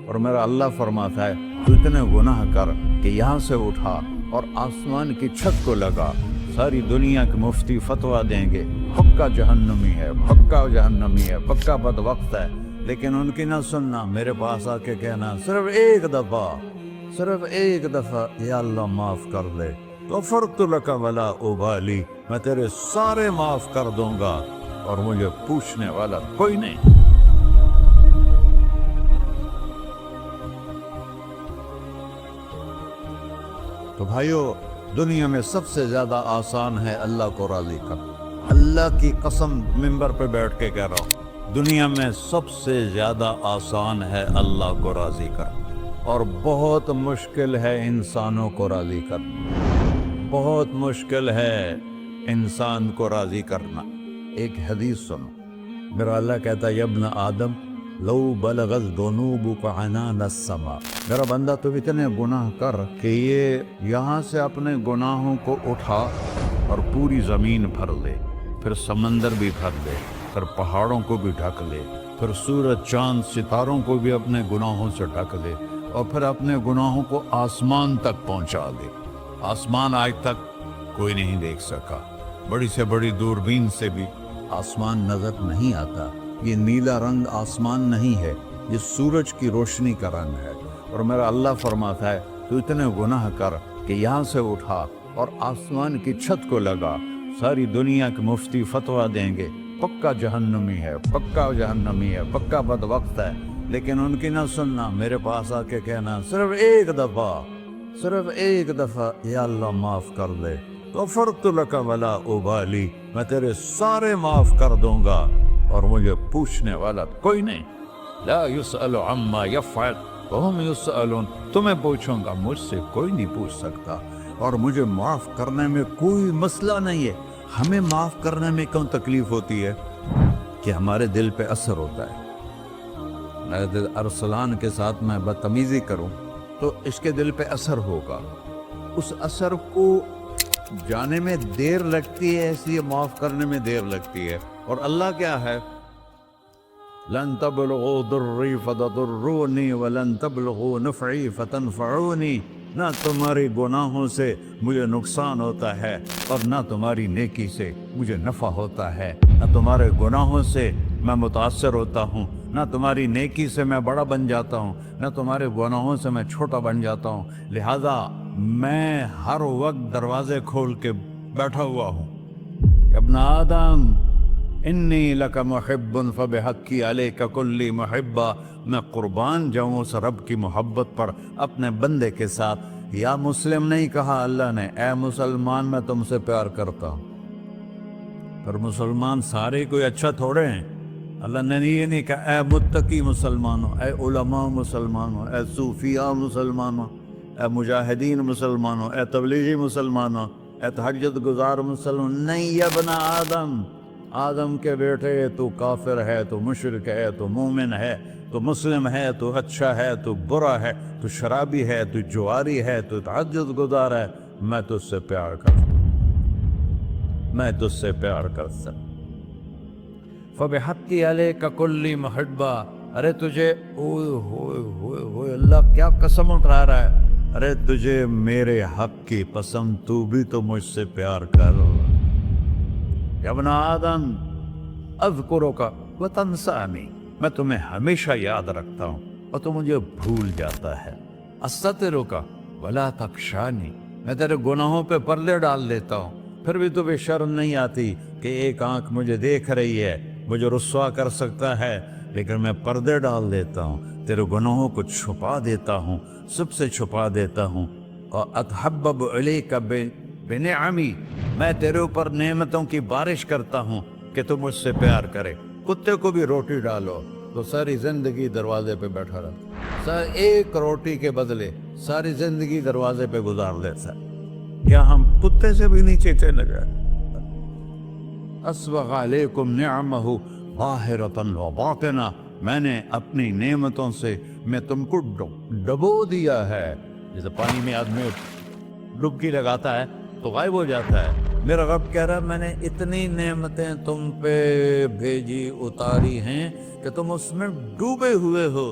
اور میرا اللہ فرماتا ہے تو اتنے گناہ کر کہ یہاں سے اٹھا اور آسمان کی چھت کو لگا، ساری دنیا کے مفتی فتویٰ دیں گے پکا جہنمی ہے، پکا جہنمی ہے، پکا بدبخت ہے، لیکن ان کی نہ سننا، میرے پاس آ کے کہنا صرف ایک دفعہ یا اللہ معاف کر دے، غفرت لک ولا ابالی، میں تیرے سارے معاف کر دوں گا اور مجھے پوچھنے والا کوئی نہیں۔ تو بھائیو، دنیا میں سب سے زیادہ آسان ہے اللہ کو راضی کرنا، اللہ کی قسم ممبر پہ بیٹھ کے کہہ رہا ہوں، دنیا میں سب سے زیادہ آسان ہے اللہ کو راضی کرنا، اور بہت مشکل ہے انسانوں کو راضی کرنا، بہت مشکل ہے انسان کو راضی کرنا۔ ایک حدیث سنو، میرا اللہ کہتا ہے یا ابن آدم لو بلغت ذنوبک عنان السماء، میرا بندہ تو اتنے گناہ کر کہ یہ یہاں سے اپنے گناہوں کو اٹھا اور پوری زمین بھر لے، پھر سمندر بھی بھر لے، پھر پہاڑوں کو بھی ڈھک لے، پھر سورج چاند ستاروں کو بھی اپنے گناہوں سے ڈھک لے، اور پھر اپنے گناہوں کو آسمان تک پہنچا دے۔ آسمان آج تک کوئی نہیں دیکھ سکا، بڑی سے بڑی دوربین سے بھی آسمان نظر نہیں آتا، یہ نیلا رنگ آسمان نہیں ہے، یہ سورج کی روشنی کا رنگ ہے۔ اور میرا اللہ فرماتا ہے تو اتنے گناہ کر کہ یہاں سے اٹھا اور آسمان کی چھت کو لگا، ساری دنیا کے مفتی فتویٰ دیں گے پکا جہنمی ہے، پکا جہنمی ہے، پکا بدبخت ہے، لیکن ان کی نہ سننا، میرے پاس آ کے کہنا صرف ایک دفعہ یا اللہ معاف کر دے، غفرت لک ولا ابالی، میں تیرے سارے معاف کر دوں گا اور مجھے پوچھنے والا کوئی نہیں۔ لا یسأل عما یفعل وہم یسألون، تمہیں پوچھوں گا، مجھ سے کوئی نہیں پوچھ سکتا، اور مجھے معاف کرنے میں کوئی مسئلہ نہیں ہے۔ ہمیں معاف کرنے میں کیوں تکلیف ہوتی ہے؟ کہ ہمارے دل پہ اثر ہوتا ہے۔ ارسلان کے ساتھ میں بدتمیزی کروں تو اس کے دل پہ اثر ہوگا، اس اثر کو جانے میں دیر لگتی ہے، اس لیے معاف کرنے میں دیر لگتی ہے۔ اور اللہ کیا ہے؟ لن تبلغوا ضری فتضرونی ولن تبلغوا نفعی فتنفعونی، نہ تمہاری گناہوں سے مجھے نقصان ہوتا ہے اور نہ تمہاری نیکی سے مجھے نفع ہوتا ہے، نہ تمہارے گناہوں سے میں متاثر ہوتا ہوں، نہ تمہاری نیکی سے میں بڑا بن جاتا ہوں، نہ تمہارے گناہوں سے میں چھوٹا بن جاتا ہوں، لہذا میں ہر وقت دروازے کھول کے بیٹھا ہوا ہوں۔ ابن آدم انی لک محب فبحقی علیک کلی محبہ، میں قربان جاؤں اس رب کی محبت پر اپنے بندے کے ساتھ۔ یا مسلم نہیں کہا اللہ نے، اے مسلمان میں تم سے پیار کرتا ہوں۔ پر مسلمان سارے کوئی اچھا تھوڑے ہیں، اللہ نے یہ نہیں کہا اے متقی مسلمانوں، اے علماء مسلمانوں، اے صوفیاء مسلمانوں، اے مجاہدین مسلمانوں، اے تبلیغی مسلمانوں، اے تہجد گزار مسلمان، نہیں یا ابن آدم، آدم کے بیٹے، تو کافر ہے، تو مشرک ہے، تو مومن ہے، تو مسلم ہے، تو اچھا ہے، تو برا ہے، تو شرابی ہے، تو جواری ہے، تو تہجد گزار ہے، میں تجھ سے پیار کرتا ہوں، میں تجھ سے پیار کرتا ہوں۔ فبحقی علیک کلی محبہ، ارے تجھے اوئے ہوئے ہوئے ہوئے، اللہ کیا قسم اٹھا رہا ہے، ارے تجھے میرے حق کی قسم، تو بھی تو مجھ سے پیار کر۔ یا ابن آدم اذکرک وتنسانی، میں تمہیں ہمیشہ یاد رکھتا ہوں اور تو مجھے بھول جاتا ہے۔ استترک ولا تخشانی، میں تیرے گناہوں پہ پردے ڈال دیتا ہوں، پھر بھی تمہیں شرم نہیں آتی کہ ایک آنکھ مجھے دیکھ رہی ہے، مجھے رسوا کر سکتا ہے، لیکن میں پردے ڈال دیتا ہوں، تیرے گناہوں کو چھپا دیتا ہوں، سب سے چھپا دیتا ہوں۔ اور اتحبب الیک بنعمی، میں تیرے اوپر نعمتوں کی بارش کرتا ہوں کہ تو مجھ سے پیار کرے۔ کتے کو بھی روٹی ڈالو تو ساری زندگی دروازے پہ بیٹھا رہتا، ایک روٹی کے بدلے ساری زندگی دروازے پہ گزار دیتا ہے۔ کیا ہم کتے سے بھی نیچے چلے گئے؟ اسبغ علیکم نعمہ ظاہرۃ وباطنہ، میں نے اپنی نعمتوں سے میں تم کو ڈبو دیا ہے، جیسے پانی میں آدمی ڈبکی لگاتا ہے تو غائب ہو جاتا ہے۔ میرا رب کہہ رہا ہے میں نے اتنی نعمتیں تم پہ بھیجی، اتاری ہیں کہ تم اس میں ڈوبے ہوئے ہو،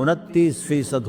29%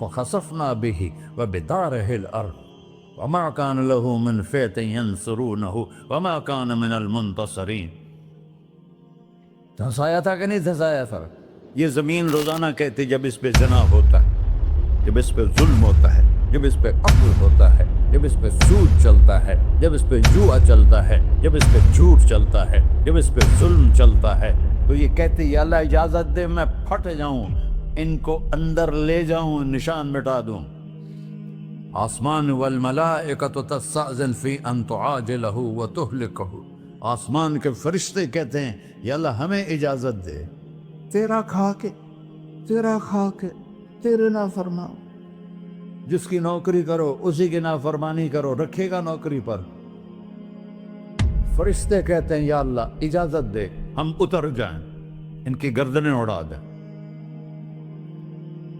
فخسفنا به وبداره الأرض وما كان له من فئة ينصرونه وما كان من المنتصرين. دھنسایا تھا کہ نہیں دھنسایا تھا؟ یہ زمین روزانہ کہتی جب اس پہ زنا ہوتا ہے، جب اس پہ ظلم ہوتا ہے، جب اس پہ قتل ہوتا ہے، جب اس پہ سود چلتا ہے، جب اس پہ جوا چلتا ہے، جب اس پہ جھوٹ چلتا ہے، جب اس پہ ظلم چلتا ہے، تو یہ کہتے یا اللہ اجازت دے میں پھٹ جاؤں، ان کو اندر لے جاؤں، نشان مٹا دوں. آسمان والملائکۃ تستأذن فی ان تعاجلہ وتہلکہ، آسمان کے فرشتے کہتے ہیں یا اللہ ہمیں اجازت دے، تیرا کھا کے تیرے نافرمان، جس کی نوکری کرو اسی کی نافرمانی کرو، رکھے گا نوکری پر. فرشتے کہتے ہیں یا اللہ اجازت دے ہم اتر جائیں، ان کی گردنیں اڑا دیں.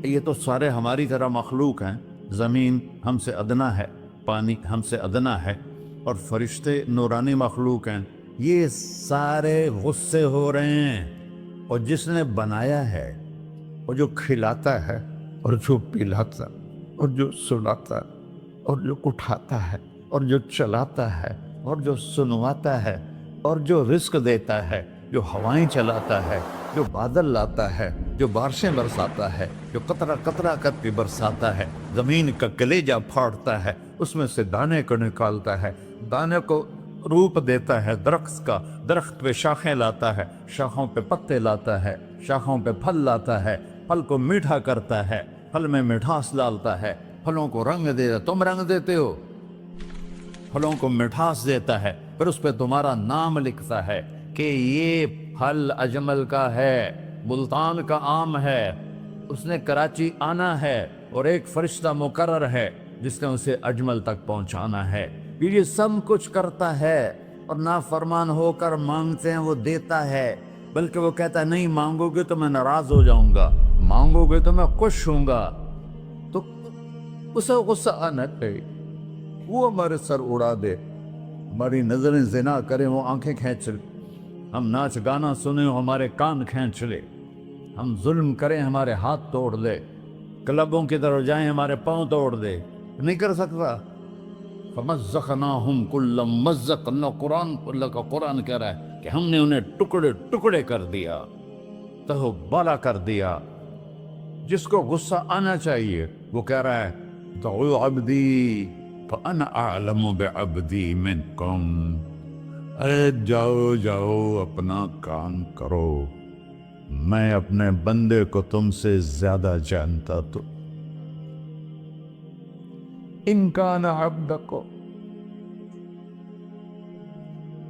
یہ تو سارے ہماری طرح مخلوق ہیں، زمین ہم سے ادنا ہے، پانی ہم سے ادنا ہے، اور فرشتے نورانی مخلوق ہیں. یہ سارے غصے ہو رہے ہیں، اور جس نے بنایا ہے، اور جو کھلاتا ہے، اور جو پلاتا، اور جو سلاتا، اور جو اٹھاتا ہے، اور جو چلاتا ہے، اور جو سنواتا ہے، اور جو رزق دیتا ہے، جو ہوائیں چلاتا ہے، جو بادل لاتا ہے، جو بارشیں برساتا ہے، جو قطرہ قطرہ کر کے برساتا ہے، زمین کا کلیجہ پھاڑتا ہے، اس میں سے دانے کو نکالتا ہے، دانے کو روپ دیتا ہے درخت کا، درخت پہ شاخیں لاتا ہے، شاخوں پہ پتے لاتا ہے، شاخوں پہ پھل لاتا ہے، پھل کو میٹھا کرتا ہے، پھل میں مٹھاس ڈالتا ہے، پھلوں کو رنگ دیتا. تم رنگ دیتے ہو، پھلوں کو مٹھاس دیتا ہے، پھر اس پہ تمہارا نام لکھتا ہے کہ یہ پھل اجمل کا ہے، ملتان کا آم ہے، اس نے کراچی آنا ہے، اور ایک فرشتہ مقرر ہے جس نے اسے اجمل تک پہنچانا ہے. یہ سب کچھ کرتا ہے، اور نافرمان ہو کر مانگتے ہیں وہ دیتا ہے، بلکہ وہ کہتا ہے نہیں مانگو گے تو میں ناراض ہو جاؤں گا، مانگو گے تو میں خوش ہوں گا. تو اسے غصہ آنا چاہیے، وہ ہمارے سر اڑا دے، ہماری نظریں زنا کریں وہ آنکھیں کھینچ لے، ہم ناچ گانا سنیں ہمارے کان کھینچ لے، ہم ظلم کریں ہمارے ہاتھ توڑ دے، کلبوں کی طرف جائیں ہمارے پاؤں توڑ دے. نہیں کر سکتا. فَمَزَّقْنَاهُمْ كُلَّ مُمَزَّقٍ، اللہ کا قرآن کہہ رہا ہے کہ ہم نے انہیں ٹکڑے ٹکڑے کر دیا، تہو بالا کر دیا. جس کو غصہ آنا چاہیے وہ کہہ رہا ہے دعو عبدی فَأَنَا أَعْلَمُ بِعَبْدِي مِنْكُمْ، ارے جاؤ جاؤ اپنا کام کرو، میں اپنے بندے کو تم سے زیادہ جانتا. تو ان کان عبدکو،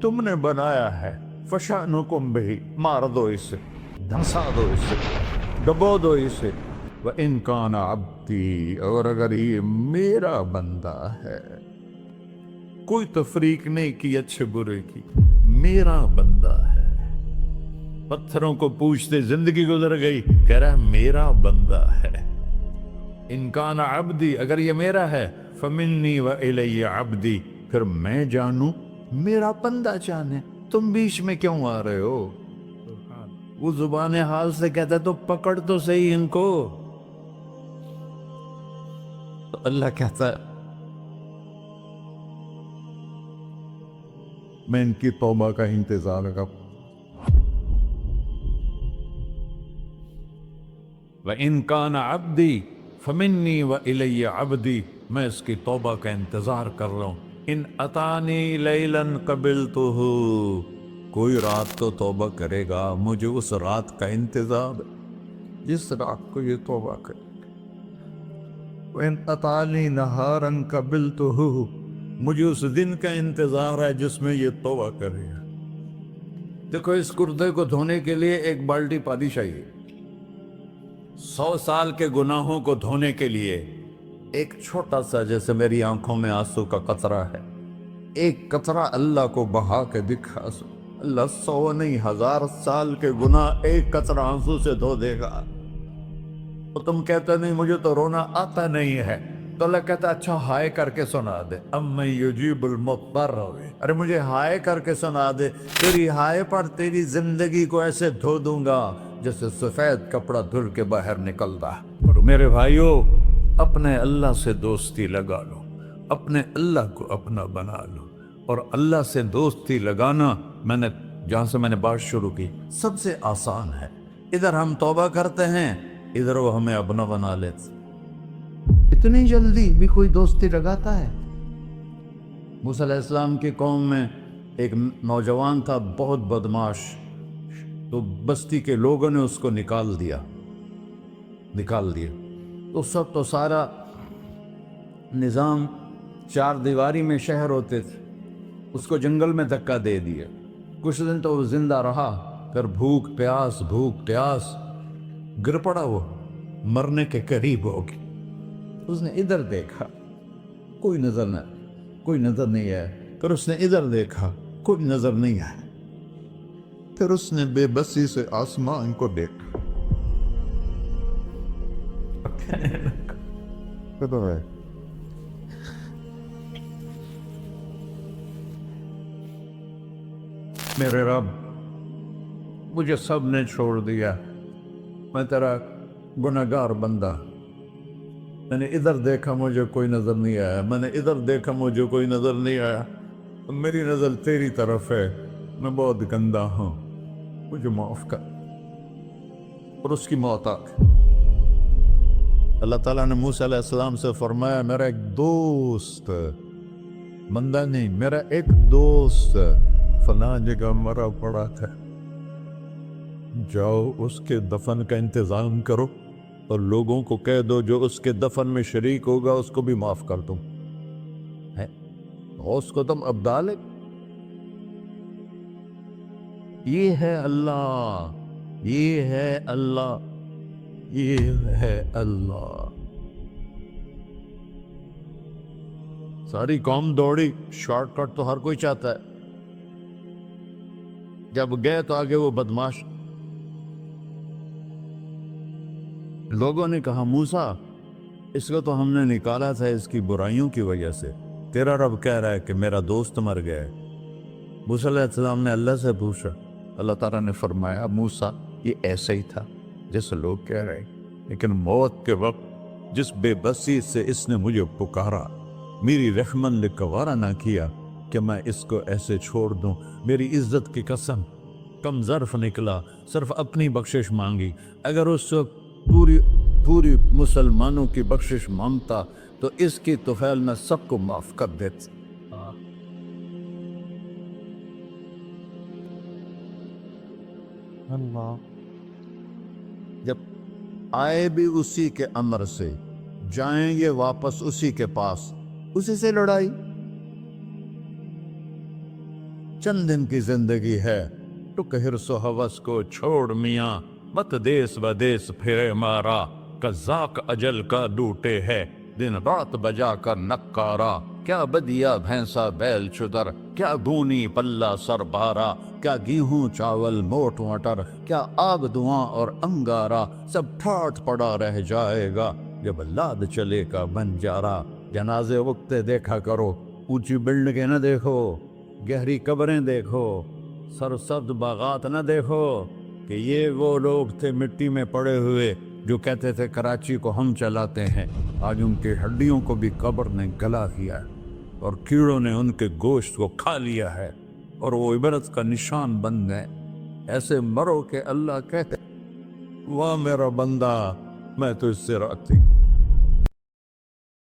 تم نے بنایا ہے، فشانکم بہی، مار دو اسے، دھنسا دو اسے، ڈبو دو اسے. وَإِن كَانَ عَبْدِي، اور اگر یہ میرا بندہ ہے، کوئی تفریق نہیں کی اچھے برے کی، میرا بندہ ہے. پتھروں کو پوچھتے زندگی گزر گئی، کہہ رہا ہے میرا بندہ ہے. ان کان عبدی، اگر یہ میرا ہے، فمنی وإلی عبدی، پھر میں جانوں میرا بندہ جانے. تم بیچ میں کیوں آ رہے ہو؟ وہ زبان حال سے کہتا ہے تو پکڑ تو صحیح ان کو. تو اللہ کہتا ہے میں ان کی توبہ کا انتظار کروں. وَإِن كَانَ عَبْدِي فَمِنِّي وَإِلَيَّ عَبْدِي، میں اس کی توبہ کا انتظار کر رہا ہوں. ان اتانی لیلاً قبلتہ، کوئی رات تو توبہ کرے گا، مجھے اس رات کا انتظار ہے جس رات کو یہ توبہ کرے. وَإِنْ أَتَانِي نَهَارًا قَبِلْتُهُ، مجھے اس دن کا انتظار ہے جس میں یہ توبہ کرے گا. دیکھو اس کردے کو دھونے کے لیے ایک بالٹی پانی چاہیے. 100 سال کے گناہوں کو دھونے کے لیے ایک چھوٹا سا، جیسے میری آنکھوں میں آنسو کا قطرہ ہے، ایک قطرہ اللہ کو بہا کے دکھا سو، اللہ 100 نہیں 1000 سال کے گناہ ایک قطرہ آنسو سے دھو دے گا. تو تم کہتے نہیں مجھے تو رونا آتا نہیں ہے، تو اللہ کہتا اچھا ہائے کر کے سنا دے. اَمَّن يُجِيبُ الْمُضْطَرَّ، ارے مجھے ہائے کر کے سنا دے، تیری ہائے پر تیری زندگی کو ایسے دھو دوں گا جیسے سفید کپڑا دھل کے باہر نکلتا. اور میرے بھائیو، اپنے اللہ سے دوستی لگا لو، اپنے اللہ کو اپنا بنا لو۔ اور اللہ سے دوستی لگانا، میں نے جہاں سے میں نے بات شروع کی، سب سے آسان ہے۔ ادھر ہم توبہ کرتے ہیں، ادھر وہ ہمیں اپنا بنا لیتے۔ اتنی جلدی بھی کوئی دوستی لگاتا ہے؟ موسیٰ علیہ السلام کی قوم میں ایک نوجوان تھا، بہت بدماش، تو بستی کے لوگوں نے اس کو نکال دیا۔ تو سب تو سارا نظام چار دیواری میں شہر ہوتے تھے، اس کو جنگل میں دھکا دے دیا۔ کچھ دن تو وہ زندہ رہا، پھر بھوک پیاس گر پڑا، وہ مرنے کے قریب ہو گیا۔ اس نے ادھر دیکھا، کوئی نظر نہیں آیا۔ پھر اس نے ادھر دیکھا، کوئی نظر نہیں آیا۔ پھر اس نے بے بسی سے آسمان کو دیکھا۔ میرے رب، مجھے سب نے چھوڑ دیا، میں تیرا گنہگار بندہ۔ میں نے ادھر دیکھا، مجھے کوئی نظر نہیں آیا، میں نے ادھر دیکھا، مجھے کوئی نظر نہیں آیا۔ میری نظر تیری طرف ہے، میں بہت گندا ہوں، مجھے معاف کر۔ اور اس کی موت آ گئی۔ اللہ تعالیٰ نے موسیٰ علیہ السلام سے فرمایا، میرا ایک دوست، بندہ نہیں، میرا ایک دوست فلاں جگہ مرا پڑا تھا، جاؤ اس کے دفن کا انتظام کرو اور لوگوں کو کہہ دو جو اس کے دفن میں شریک ہوگا اس کو بھی معاف کر دوں۔ اس کو تم ابدال ہے۔ یہ ہے اللہ، یہ ہے اللہ، یہ ہے اللہ۔ ساری قوم دوڑی، شارٹ کٹ تو ہر کوئی چاہتا ہے۔ جب گئے تو آگے وہ بدماش، لوگوں نے کہا موسیٰ اس کو تو ہم نے نکالا تھا اس کی برائیوں کی وجہ سے، تیرا رب کہہ رہا ہے کہ میرا دوست مر گیا ہے۔ موسیٰ علیہ السلام نے اللہ سے پوچھا، اللہ تعالیٰ نے فرمایا موسیٰ یہ ایسا ہی تھا جیسے لوگ کہہ رہے، لیکن موت کے وقت جس بے بسی سے اس نے مجھے پکارا، میری رحمت نے گوارا نہ کیا کہ میں اس کو ایسے چھوڑ دوں۔ میری عزت کی قسم، کم ظرف نکلا، صرف اپنی بخشش مانگی۔ اگر اس وقت پوری مسلمانوں کی بخشش مانگتا تو اس کی طفیل میں سب کو معاف کر دیتا۔ اللہ جب آئے بھی اسی کے امر سے، جائیں گے واپس اسی کے پاس، اسی سے لڑائی۔ چند دن کی زندگی ہے، ٹک حرص و ہوس کو چھوڑ میاں، مت دیس بدیس پھرے مارا، قزاق اجل کا ڈوٹے ہے، دن رات بجا کر نکارا، کیا بدیا بھینسا بیل چدر، کیا گونی پلہ سر بارا، کیا گیہوں چاول موٹ مٹر، کیا آگ دھواں اور انگارا، سب ٹھاٹ پڑا رہ جائے گا جب لاد چلے کا بنجارا۔ جنازے وقتے دیکھا کرو، اونچی بلڈنگیں نہ دیکھو، گہری قبریں دیکھو، سرسبز باغات نہ دیکھو کہ یہ وہ لوگ تھے مٹی میں پڑے ہوئے جو کہتے تھے کراچی کو ہم چلاتے ہیں۔ آج ان کی ہڈیوں کو بھی قبر نے گلا دیا ہے اور کیڑوں نے ان کے گوشت کو کھا لیا ہے اور وہ عبرت کا نشان بن گئے۔ ایسے مرو کہ اللہ کہتے واہ میرا بندہ، میں تو اس سے راضی۔